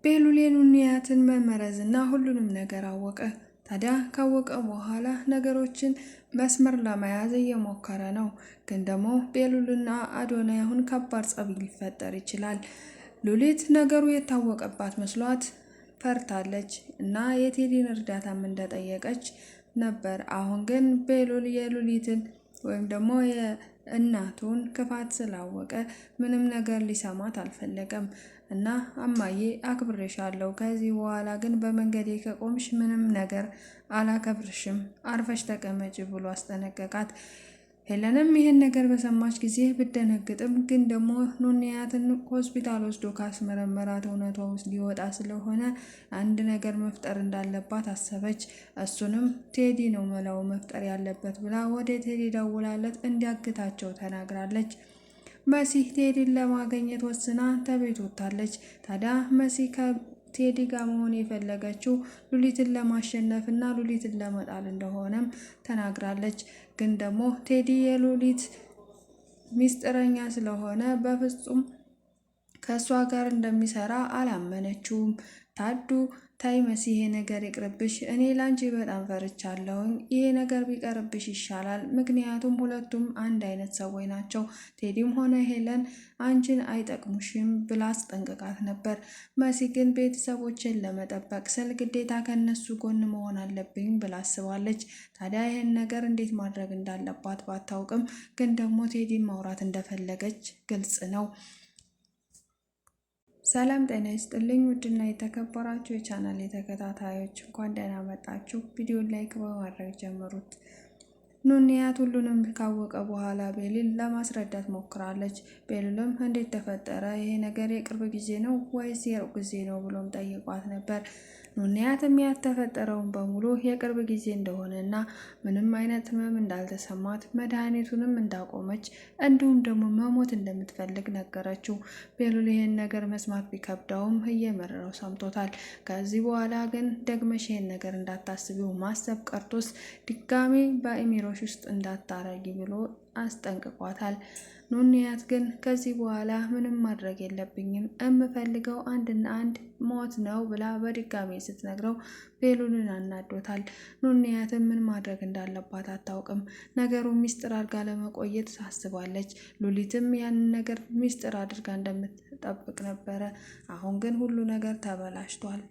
ቤሉል የኑንያትን መመረዝና ሁሉንም ነገር አወቀ። ታዲያ ካወቀ በኋላ ነገሮችን መስመር ለመያዝ እየሞከረ ነው። ግን ደግሞ ቤሉልና አዶናይ አሁን ከባድ ጸብ ሊፈጠር ይችላል። ሉሊት ነገሩ የታወቀባት መስሏት ፈርታለች እና የቴዲን እርዳታም እንደጠየቀች ነበር። አሁን ግን ቤሉል የሉሊትን ወይም ደግሞ የእናቱን ክፋት ስላወቀ ምንም ነገር ሊሰማት አልፈለገም እና እማዬ አክብሬሻለሁ፣ ከዚህ በኋላ ግን በመንገዴ ከቆምሽ ምንም ነገር አላከብርሽም፣ አርፈሽ ተቀመጪ ብሎ አስጠነቀቃት። ሄለንም ይህን ነገር በሰማች ጊዜ ብደነግጥም ግን ደግሞ ኑንያትን ሆስፒታል ወስዶ ካስመረመራት እውነቷ ውስጥ ሊወጣ ስለሆነ አንድ ነገር መፍጠር እንዳለባት አሰበች። እሱንም ቴዲ ነው መላው መፍጠር ያለበት ብላ ወደ ቴዲ ደውላለት እንዲያግታቸው ተናግራለች። መሲ ቴዲን ለማግኘት ወስና ተቤት ወጥታለች። ታዲያ መሲ ከቴዲ ጋር መሆን የፈለገችው ሉሊትን ለማሸነፍ እና ሉሊትን ለመጣል እንደሆነም ተናግራለች። ግን ደግሞ ቴዲ የሉሊት ሚስጥረኛ ስለሆነ በፍጹም ከእሷ ጋር እንደሚሰራ አላመነችውም። ታዱ ታይ መሲ ይሄ ነገር ይቅርብሽ፣ እኔ ላንቺ በጣም ፈርቻለሁኝ። ይሄ ነገር ቢቀርብሽ ይሻላል፣ ምክንያቱም ሁለቱም አንድ አይነት ሰዎች ናቸው። ቴዲም ሆነ ሄለን አንቺን አይጠቅሙሽም ብላ አስጠንቅቃት ነበር። መሲ ግን ቤተሰቦችን ለመጠበቅ ስል ግዴታ ከነሱ ጎን መሆን አለብኝ ብላ አስባለች። ታዲያ ይህን ነገር እንዴት ማድረግ እንዳለባት ባታውቅም ግን ደግሞ ቴዲን ማውራት እንደፈለገች ግልጽ ነው። ሰላም ጤና ይስጥልኝ ውድና የተከበራችሁ የቻናል ተከታታዮች እንኳን ደህና መጣችሁ። ቪዲዮን ላይክ በማድረግ ጀምሩት። ኑንያት ሁሉንም ካወቀ በኋላ ቤሉል ለማስረዳት ሞክራለች። ቤሉልም እንዴት ተፈጠረ? ይሄ ነገር የቅርብ ጊዜ ነው ወይስ የሩቅ ጊዜ ነው ብሎም ጠይቋት ነበር። ኑንያትም ያልተፈጠረውን በሙሉ የቅርብ ጊዜ እንደሆነና ምንም አይነት ህመም እንዳልተሰማት መድኃኒቱንም እንዳቆመች እንዲሁም ደግሞ መሞት እንደምትፈልግ ነገረችው። ቤሉል ይህን ነገር መስማት ቢከብደውም እየመረረው ሰምቶታል። ከዚህ በኋላ ግን ደግመሽ ይህን ነገር እንዳታስቢው ማሰብ ቀርቶስ ድጋሜ በአእምሮሽ ውስጥ እንዳታረጊ ብሎ አስጠንቅቋታል። ኑንያት ግን ከዚህ በኋላ ምንም ማድረግ የለብኝም የምፈልገው አንድና አንድ ሞት ነው ብላ በድጋሚ ስትነግረው ቤሉልን አናዶታል። ኑንያትም ምን ማድረግ እንዳለባት አታውቅም። ነገሩን ሚስጥር አድርጋ ለመቆየት ታስባለች። ሉሊትም ያንን ነገር ሚስጥር አድርጋ እንደምትጠብቅ ነበረ። አሁን ግን ሁሉ ነገር ተበላሽቷል።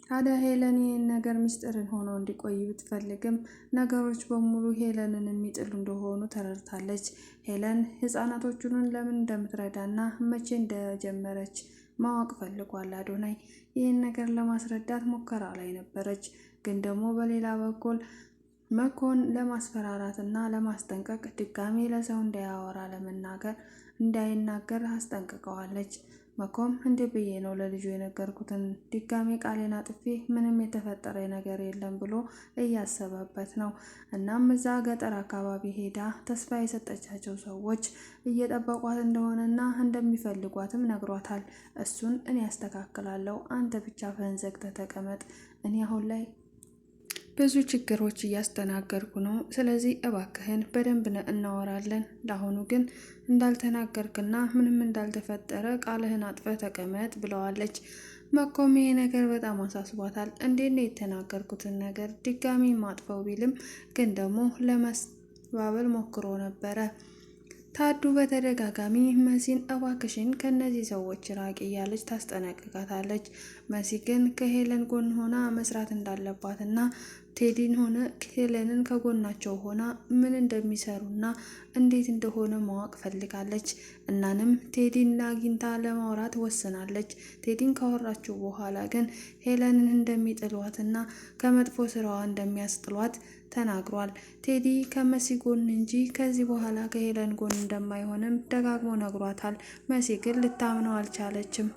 ታዲያ ሄለን ይህን ነገር ሚስጥርን ሆኖ እንዲቆይ ብትፈልግም ነገሮች በሙሉ ሄለንን የሚጥሉ እንደሆኑ ተረድታለች። ሄለን ህፃናቶቹን ለምን እንደምትረዳና መቼ እንደጀመረች ማወቅ ፈልጓል። አዶናይ ይህን ነገር ለማስረዳት ሙከራ ላይ ነበረች። ግን ደግሞ በሌላ በኩል መኮን ለማስፈራራት እና ለማስጠንቀቅ ድጋሜ ለሰው እንዳያወራ እንዳይናገር አስጠንቅቀዋለች። መኮም እንደ ብዬ ነው ለልጁ የነገርኩትን ድጋሜ ቃሌን አጥፌ ምንም የተፈጠረ ነገር የለም ብሎ እያሰበበት ነው። እናም እዛ ገጠር አካባቢ ሄዳ ተስፋ የሰጠቻቸው ሰዎች እየጠበቋት እንደሆነና እንደሚፈልጓትም ነግሯታል። እሱን እኔ ያስተካክላለሁ፣ አንተ ብቻ ፈንዘግተህ ተቀመጥ፣ እኔ አሁን ላይ ብዙ ችግሮች እያስተናገርኩ ነው። ስለዚህ እባክህን በደንብ እናወራለን። ለአሁኑ ግን እንዳልተናገርክና ምንም እንዳልተፈጠረ ቃልህን አጥፈህ ተቀመጥ ብለዋለች። መኮም ይሄ ነገር በጣም አሳስቧታል። እንዴት ነው የተናገርኩትን ነገር ድጋሚ ማጥፈው ቢልም ግን ደግሞ ለማስባበል ሞክሮ ነበረ። ታዱ በተደጋጋሚ መሲን እባክሽን ከነዚህ ሰዎች ራቂ እያለች ታስጠነቅቃታለች። መሲ ግን ከሄለን ጎን ሆና መስራት እንዳለባትና ቴዲን ሆነ ሄለንን ከጎናቸው ሆና ምን እንደሚሰሩና እንዴት እንደሆነ ማወቅ ፈልጋለች። እናንም ቴዲን አግኝታ ለማውራት ወስናለች። ቴዲን ካወራችው በኋላ ግን ሄለንን እንደሚጥሏትና ከመጥፎ ስራዋ እንደሚያስጥሏት ተናግሯል። ቴዲ ከመሲ ጎን እንጂ ከዚህ በኋላ ከሄለን ጎን እንደማይሆንም ደጋግሞ ነግሯታል። መሲ ግን ልታምነው አልቻለችም።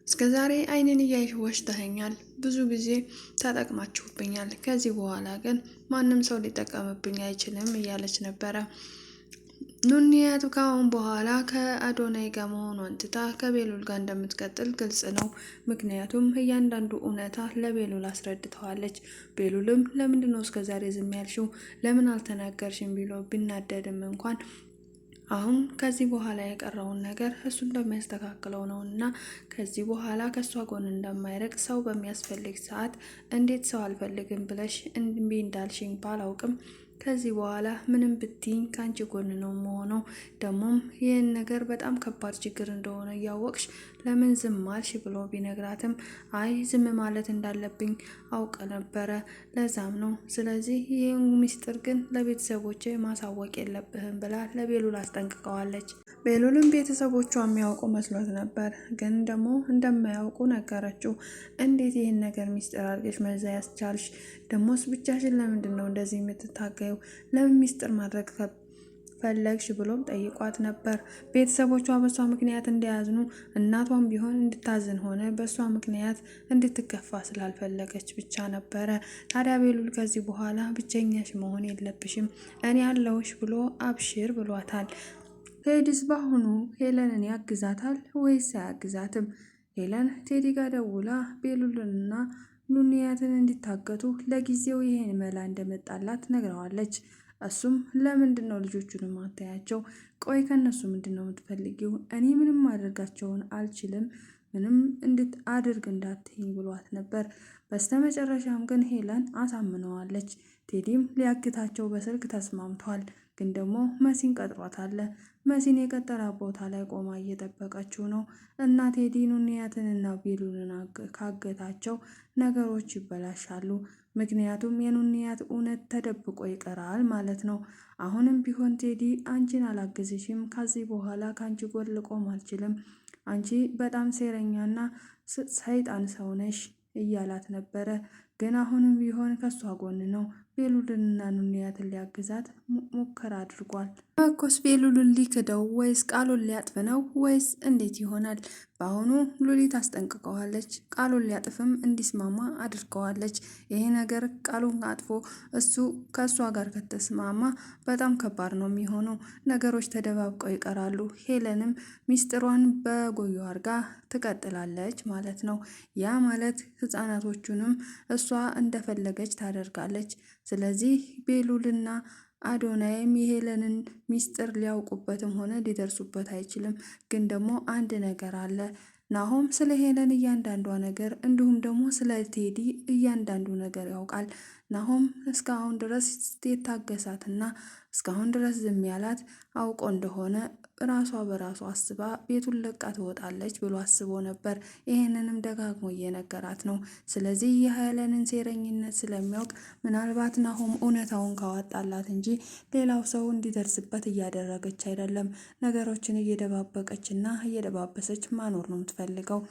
እስከዛሬ አይንን እያይሽ ወሽተኸኛል፣ ብዙ ጊዜ ተጠቅማችሁብኛል፣ ከዚህ በኋላ ግን ማንም ሰው ሊጠቀምብኝ አይችልም እያለች ነበረ። ኑንያት ከአሁን በኋላ ከአዶናይ ጋር መሆኗን ትታ ከቤሉል ጋር እንደምትቀጥል ግልጽ ነው። ምክንያቱም እያንዳንዱ እውነታ ለቤሉል አስረድተዋለች። ቤሉልም ለምንድነው እስከዛሬ ዝም ያልሽው? ለምን አልተናገርሽም? ቢሎ ቢናደድም እንኳን አሁን ከዚህ በኋላ የቀረውን ነገር እሱ እንደሚያስተካክለው ነው እና ከዚህ በኋላ ከእሷ ጎን እንደማይርቅ ሰው በሚያስፈልግ ሰዓት እንዴት ሰው አልፈልግም ብለሽ እምቢ እንዳልሽኝ ባላውቅም ከዚህ በኋላ ምንም ብትይኝ ከአንቺ ጎን ነው መሆነው። ደግሞም ይህን ነገር በጣም ከባድ ችግር እንደሆነ እያወቅሽ ለምን ዝም አልሽ ብሎ ቢነግራትም አይ ዝም ማለት እንዳለብኝ አውቀ ነበረ፣ ለዛም ነው። ስለዚህ ይህን ሚስጥር ግን ለቤተሰቦች ማሳወቅ የለብህም ብላ ለቤሉል አስጠንቅቀዋለች። ቤሉልም ቤተሰቦቿ የሚያውቁ መስሎት ነበር፣ ግን ደግሞ እንደማያውቁ ነገረችው። እንዴት ይህን ነገር ሚስጥር አድርገሽ መያዝ ያስቻልሽ? ደሞስ ብቻሽን ለምንድን ነው እንደዚህ የምትታገዩ? ለምን ሚስጥር ማድረግ ፈለግሽ ብሎም ጠይቋት ነበር። ቤተሰቦቿ በሷ ምክንያት እንዲያዝኑ እናቷም ቢሆን እንድታዝን ሆነ በሷ ምክንያት እንድትከፋ ስላልፈለገች ብቻ ነበረ። ታዲያ ቤሉል ከዚህ በኋላ ብቸኛሽ መሆን የለብሽም እኔ ያለውሽ ብሎ አብሽር ብሏታል። ቴዲስ በአሁኑ ሄለንን ያግዛታል ወይስ አያግዛትም? ሄለን ቴዲ ጋር ደውላ ቤሉልንና ኑንያትን እንዲታገቱ ለጊዜው ይሄን መላ እንደመጣላት ነግረዋለች። እሱም ለምንድን ነው ልጆቹን ማታያቸው? ቆይ ከነሱ ምንድን ነው የምትፈልጊው? እኔ ምንም ማድረጋቸውን አልችልም፣ ምንም እንድታደርግ እንዳትይኝ ብሏት ነበር። በስተመጨረሻም ግን ሄለን አሳምነዋለች። ቴዲም ሊያግታቸው በስልክ ተስማምቷል። ግን ደግሞ መሲን ቀጥሯታል። መሲን የቀጠራ ቦታ ላይ ቆማ እየጠበቀችው ነው እና ቴዲ ኑንያትንና ቤሉልን ካገታቸው ነገሮች ይበላሻሉ። ምክንያቱም የኑንያት እውነት ተደብቆ ይቀራል ማለት ነው። አሁንም ቢሆን ቴዲ አንቺን አላግዝሽም፣ ከዚህ በኋላ ከአንቺ ጎን ልቆም አልችልም፣ አንቺ በጣም ሴረኛና ሰይጣን ሰው ነሽ እያላት ነበረ። ግን አሁንም ቢሆን ከሷ ጎን ነው። ቤሉልንና ኑንያትን ሊያግዛት ሙከራ አድርጓል። መኮስ ቤሉልን ሊክደው ወይስ ቃሉን ሊያጥፍ ነው ወይስ እንዴት ይሆናል? በአሁኑ ሉሊት አስጠንቅቀዋለች። ቃሉን ሊያጥፍም እንዲስማማ አድርገዋለች። ይሄ ነገር ቃሉን አጥፎ እሱ ከእሷ ጋር ከተስማማ በጣም ከባድ ነው የሚሆነው። ነገሮች ተደባብቀው ይቀራሉ። ሄለንም ሚስጥሯን በጎዩ አርጋ ትቀጥላለች ማለት ነው። ያ ማለት ህፃናቶቹንም እሷ እንደፈለገች ታደርጋለች። ስለዚህ ቤሉልና አዶናይም የሄለንን ሚስጥር ሊያውቁበትም ሆነ ሊደርሱበት አይችልም። ግን ደግሞ አንድ ነገር አለ። ናሆም ስለ ሄለን እያንዳንዷ ነገር እንዲሁም ደግሞ ስለ ቴዲ እያንዳንዱ ነገር ያውቃል። ናሆም እስካሁን ድረስ የታገሳትና እስካሁን ድረስ ዝም ያላት አውቆ እንደሆነ ራሷ በራሷ አስባ ቤቱን ለቃ ትወጣለች ብሎ አስቦ ነበር። ይህንንም ደጋግሞ እየነገራት ነው። ስለዚህ የሄለንን ሴረኝነት ስለሚያውቅ ምናልባት ናሆም እውነታውን ካወጣላት እንጂ ሌላው ሰው እንዲደርስበት እያደረገች አይደለም። ነገሮችን እየደባበቀችና እየደባበሰች ማኖር ነው የምትፈልገው።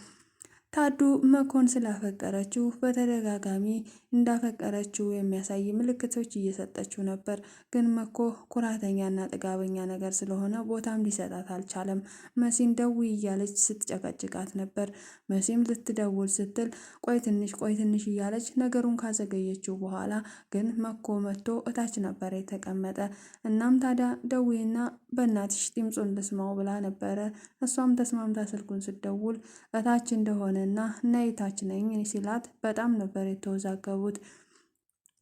ታዱ መኮን ስላፈቀረችው በተደጋጋሚ እንዳፈቀረችው የሚያሳይ ምልክቶች እየሰጠችው ነበር። ግን መኮ ኩራተኛና ጥጋበኛ ነገር ስለሆነ ቦታም ሊሰጣት አልቻለም። መሲን ደውይ እያለች ስትጨቀጭቃት ነበር። መሲም ልትደውል ስትል ቆይ ትንሽ እያለች ነገሩን ካዘገየችው በኋላ ግን መኮ መጥቶ እታች ነበር የተቀመጠ። እናም ታዲያ ደውይና በእናትሽ ድምፁን ልስማው ብላ ነበረ። እሷም ተስማምታ ስልኩን ስትደውል እታች እንደሆነ እና ነይታች ነኝ ሲላት በጣም ነበር የተወዛገቡት።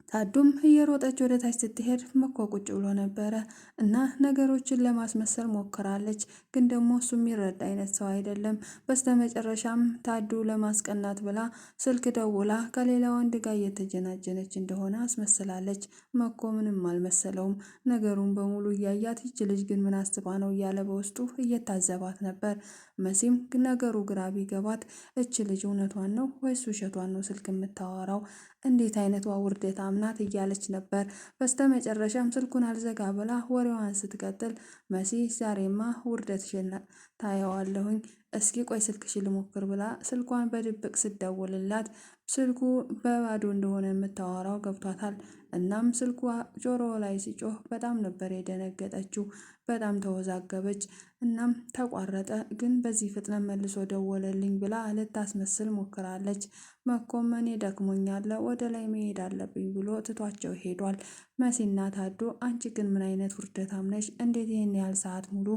ታዱም እየሮጠች ወደ ታች ስትሄድ መኮ ቁጭ ብሎ ነበረ እና ነገሮችን ለማስመሰል ሞክራለች። ግን ደግሞ እሱ የሚረዳ አይነት ሰው አይደለም። በስተመጨረሻም ታዱ ለማስቀናት ብላ ስልክ ደውላ ከሌላ ወንድ ጋር እየተጀናጀነች እንደሆነ አስመስላለች። መኮ ምንም አልመሰለውም። ነገሩን በሙሉ እያያት ይች ልጅ ግን ምን አስባ ነው እያለ በውስጡ እየታዘባት ነበር። መሲም ነገሩ ግራ ቢገባት እች ልጅ እውነቷን ነው ወይስ ውሸቷን ነው ስልክ የምታወራው? እንዴት አይነቷ ውርደት አምናት እያለች ነበር። በስተመጨረሻም ስልኩን አልዘጋ ብላ ወሬዋን ስትቀጥል መሲ ዛሬማ ውርደትሽን ታየዋለሁኝ፣ እስኪ ቆይ ስልክሽን ልሞክር ብላ ስልኳን በድብቅ ስደውልላት ስልኩ በባዶ እንደሆነ የምታወራው ገብቷታል። እናም ስልኳ ጆሮ ላይ ሲጮህ በጣም ነበር የደነገጠችው። በጣም ተወዛገበች። እናም ተቋረጠ። ግን በዚህ ፍጥነት መልሶ ደወለልኝ ብላ ልታስመስል ሞክራለች። መኮም እኔ ደክሞኛል ወደ ላይ መሄድ አለብኝ ብሎ ትቷቸው ሄዷል። መሲና ታዱ አንቺ ግን ምን አይነት ውርደታም ነሽ? እንዴት ይህን ያህል ሰዓት ሙሉ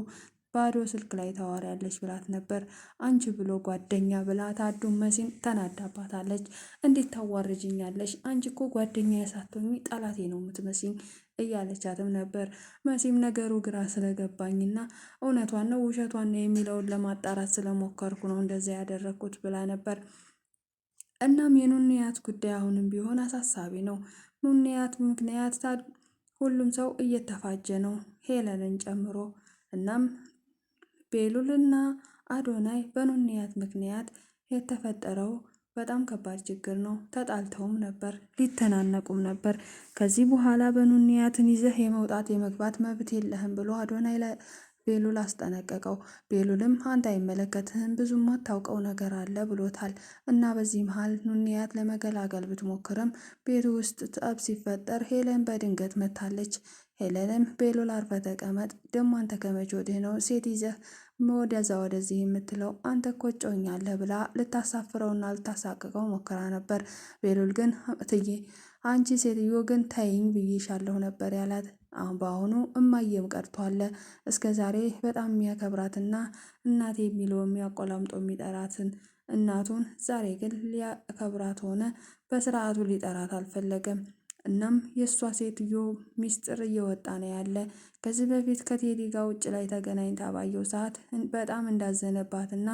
ባዶ ስልክ ላይ ታወሪያለች ብላት ነበር። አንቺ ብሎ ጓደኛ ብላ ታዱ መሲን ተናዳባታለች። እንዴት ታዋርጅኛለሽ? አንቺ እኮ ጓደኛ ሳትሆኚ ጠላቴ ነው የምትመስኝ። እያለቻትም ነበር። መሲም ነገሩ ግራ ስለገባኝና እውነቷን ነው ውሸቷን ነው የሚለውን ለማጣራት ስለሞከርኩ ነው እንደዚያ ያደረግኩት ብላ ነበር። እናም የኑንያት ጉዳይ አሁንም ቢሆን አሳሳቢ ነው። ኑንያት ምክንያት ሁሉም ሰው እየተፋጀ ነው፣ ሄለንን ጨምሮ። እናም ቤሉልና አዶናይ በኑንያት ምክንያት የተፈጠረው በጣም ከባድ ችግር ነው። ተጣልተውም ነበር፣ ሊተናነቁም ነበር። ከዚህ በኋላ በኑንያትን ይዘህ የመውጣት የመግባት መብት የለህም ብሎ አዶናይ ቤሉል አስጠነቀቀው። ቤሉልም አንተ አይመለከትህም፣ ብዙም አታውቀው ነገር አለ ብሎታል። እና በዚህ መሀል ኑንያት ለመገላገል ብትሞክርም ቤቱ ውስጥ ጠብ ሲፈጠር ሄለን በድንገት መታለች። ሄለንም ቤሉል አርፈ ተቀመጥ፣ ደሞ አንተ ከመቼ ወዲህ ነው ሴት ይዘህ ወደዛ ወደዚህ የምትለው? አንተ እኮ እጮኛለህ ብላ ልታሳፍረውና ልታሳቅቀው ሞክራ ነበር። ቤሉል ግን እትዬ አንቺ ሴትዮ ግን ተይኝ ብዬሻለሁ ነበር ያላት። በአሁኑ እማየም ቀርቷል። እስከ ዛሬ በጣም የሚያከብራትና እናቴ የሚለው የሚያቆላምጦ የሚጠራትን እናቱን ዛሬ ግን ሊያከብራት ሆነ በስርዓቱ ሊጠራት አልፈለገም። እናም የእሷ ሴትዮ ሚስጥር እየወጣ ነው ያለ። ከዚህ በፊት ከቴዲ ጋር ውጭ ላይ ተገናኝታ ባየው ሰዓት በጣም እንዳዘነባትና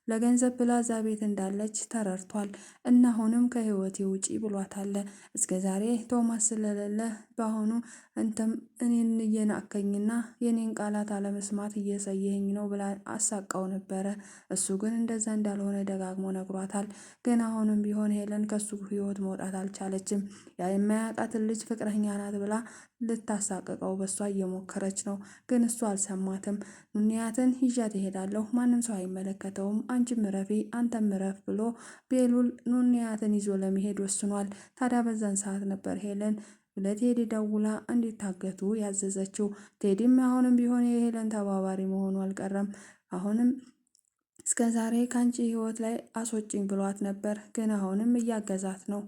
ለገንዘብ ብላ እዛ ቤት እንዳለች ተረድቷል። እና አሁንም ከህይወቴ ውጪ ብሏታል። እስከ ዛሬ ቶማስ ስለሌለ በአሁኑ አንተም እኔን እየናቀኝና የኔን ቃላት አለመስማት እየሰየኝ ነው ብላ አሳቃው ነበረ። እሱ ግን እንደዛ እንዳልሆነ ደጋግሞ ነግሯታል። ግን አሁንም ቢሆን ሄለን ከሱ ህይወት መውጣት አልቻለችም። ያ የማያውቃትን ልጅ ፍቅረኛ ናት ብላ ልታሳቅቀው በሷ እየሞከረች ነው። ግን እሱ አልሰማትም። ኑንያትን ይዣት እሄዳለሁ፣ ማንም ሰው አይመለከተውም፣ አንቺም ምረፊ፣ አንተም ምረፍ ብሎ ቤሉል ኑንያትን ይዞ ለመሄድ ወስኗል። ታዲያ በዛን ሰዓት ነበር ሄለን ለቴዲ ደውላ እንዲታገቱ ያዘዘችው። ቴዲም አሁንም ቢሆን የሄለን ተባባሪ መሆኑ አልቀረም። አሁንም እስከ ዛሬ ከአንቺ ህይወት ላይ አስወጭኝ ብሏት ነበር፣ ግን አሁንም እያገዛት ነው።